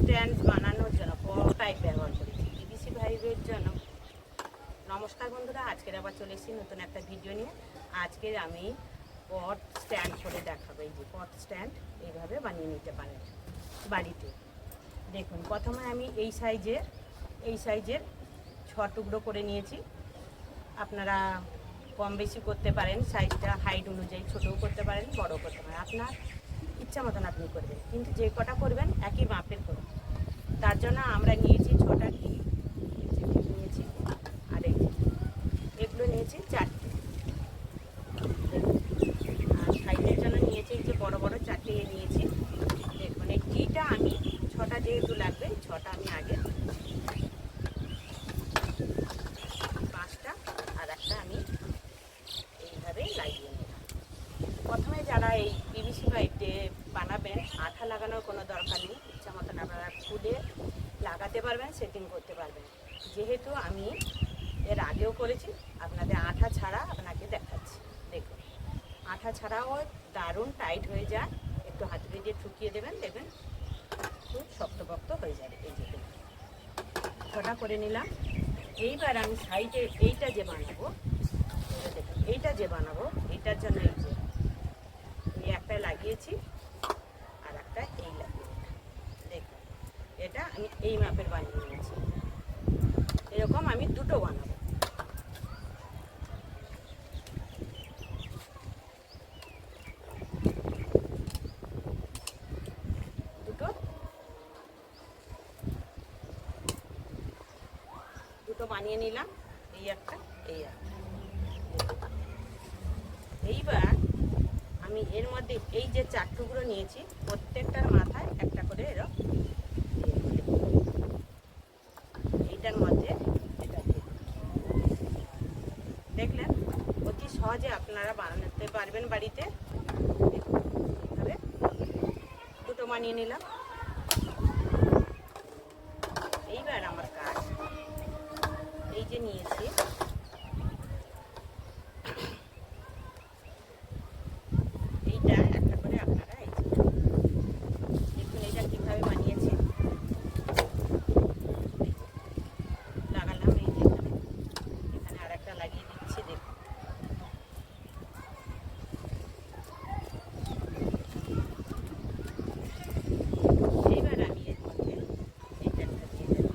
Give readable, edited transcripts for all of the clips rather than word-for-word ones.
Stand বানানোর জন্য pipe ব্যবহার করেছি পিভিসি পাইপের জন্য। নমস্কার বন্ধুরা, আজকের আবার চলে এসেছি নতুন একটা ভিডিও নিয়ে। আজকে আমি পট স্ট্যান্ড করে দেখাবো। এই যে পট স্ট্যান্ড এইভাবে বানিয়ে নিতে পারেন বাড়িতে। দেখুন, প্রথমে আমি এই সাইজের 6 টুকরো করে নিয়েছি। আপনারা কম বেশি করতে পারেন, সাইজটা হাইট অনুযায়ী ছোটও করতে পারেন, বড়ও করতে পারেন, আপনার ইচ্ছা মতন আপনি করবেন, কিন্তু যে কটা করবেন একই মাপের করুন। তার জন্য আমরা নিয়েছি 6টা টিপ নিয়েছি, আর এগুলো নিয়েছি 4টে। আর সাইজের জন্য নিয়েছি এই যে বড় বড় 4টে নিয়েছি। দেখুন, এই টিটা আমি 6টা যেহেতু লাগবে, 6টা আমি আগে 5টা আর একটা আমি এইভাবেই লাগিয়ে নিলাম। প্রথমে যারা এই পিভিসি পাইপ দিয়ে বানাবেন, আঠা লাগানোর কোনো দরকার নেই, ইচ্ছা মতন আপনারা খুলে লাগাতে পারবেন, সেটিং করতে পারবেন। যেহেতু আমি এর আগেও করেছি, আপনাদের আঠা ছাড়া আপনাকে দেখাচ্ছি। দেখুন, আঠা ছাড়াও দারুণ টাইট হয়ে যায়। একটু হাতুড়ি দিয়ে ঠুকিয়ে দেবেন, দেখবেন খুব শক্তপোক্ত হয়ে যাবে। এই যে ছটা করে নিলাম। এইবার আমি সাইডে এইটা যে বানাবো, দেখুন এইটা যে বানাবো, এইটার জন্য এই একটা লাগিয়েছি আর একটা এই লাগিয়েছি। দেখুন, এটা আমি এই মাপের বানিয়ে নিয়েছি। এরকম আমি দুটো বানাবো। দুটো বানিয়ে নিলাম, এই একটা এই একটা। এইবার আমি এর মধ্যে এই যে 4 টুকরো নিয়েছি, প্রত্যেকটার মাথায় একটা করে এরকম এইটার মধ্যে এটা দিয়ে দেখলেন, অতি সহজে আপনারা বানাতে পারবেন বাড়িতে। এইভাবে দুটো বানিয়ে নিলাম। এইবার আমার কাজ, এই যে নিয়েছি এইটা একটা করে আপনারা এই যে দেখুন এইটা কীভাবে বানিয়েছি। লাগালাম এই যে এখানে আর একটা লাগিয়ে দিচ্ছি। দেখুন, এইবার আমি এর মধ্যে এইটা একটা দিয়ে দেবো।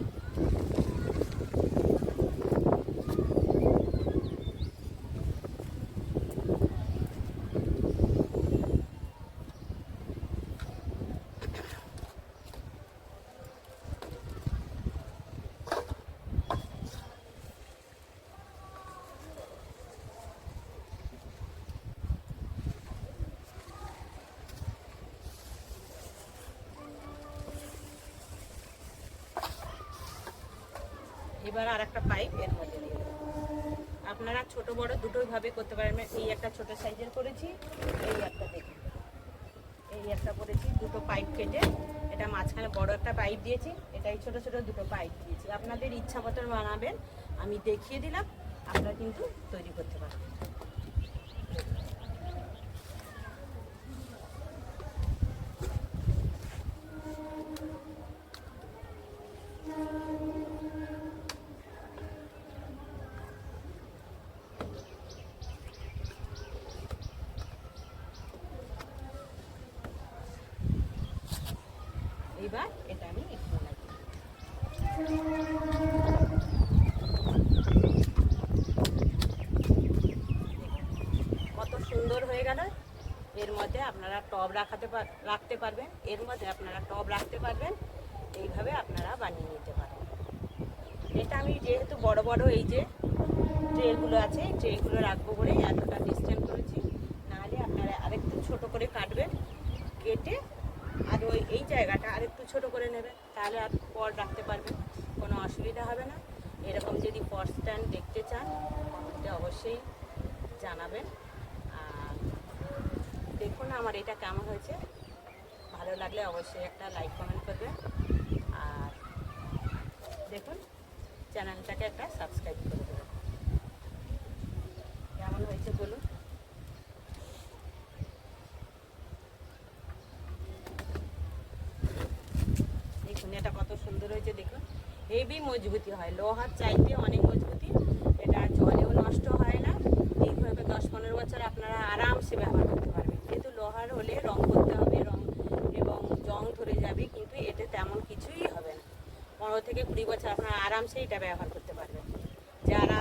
এবার আর একটা পাইপ এর মধ্যে দিয়ে দেবো। আপনারা ছোট বড় দুটোই ভাবে করতে পারবেন। এই একটা ছোট সাইজের করেছি, এই একটা দেখুন এই একটা করেছি, দুটো পাইপ কেটে এটা মাঝখানে বড় একটা পাইপ দিয়েছি, এটাই ছোট ছোট দুটো পাইপ দিয়েছি। আপনাদের ইচ্ছা মতন বানাবেন, আমি দেখিয়ে দিলাম, আপনারা কিন্তু তৈরি করতে পারবেন। এবার এটা আমি একটু লাগিয়ে কত সুন্দর হয়ে গেল। এর মধ্যে আপনারা টব রাখতে পারবেন, এর মধ্যে আপনারা টব রাখতে পারবেন। এইভাবে আপনারা বানিয়ে নিতে পারবেন। এটা আমি যেহেতু বড় বড় এই যে ট্রেগুলো আছে, এই ট্রেগুলো রাখবো বলে এতটা ডিস্টেন্স করেছি। নাহলে আপনারা আরেকটু ছোট করে কাটবেন, কেটে আর এই জায়গাটা আরেকটু ছোট করে নেবেন, তাহলে আর পট রাখতে পারবেন, কোনো অসুবিধা হবে না। এরকম যদি পট স্ট্যান্ড দেখতে চান, কমেন্টে অবশ্যই জানাবেন। আর দেখুন আমার এটা কেমন হয়েছে, ভালো লাগলে অবশ্যই একটা লাইক কমেন্ট করবেন। আর দেখুন, চ্যানেলটাকে একটা সাবস্ক্রাইব করে দেবেন। কেমন হয়েছে বলুন। দেখুন দেখুন এটা কত সুন্দর হয়েছে, দেখুন হেভি মজবুতি হয়, লোহার চাইতে অনেক মজবুতি। এটা জলেও নষ্ট হয় না, এইভাবে 10-15 বছর আপনারা আরামসে ব্যবহার করতে পারবেন। কিন্তু লোহার হলে রং করতে হবে, রং এবং জং ধরে যাবে, কিন্তু এতে তেমন কিছুই হবে না। 15 থেকে 20 বছর আপনারা আরামসে এটা ব্যবহার করতে পারবেন। যারা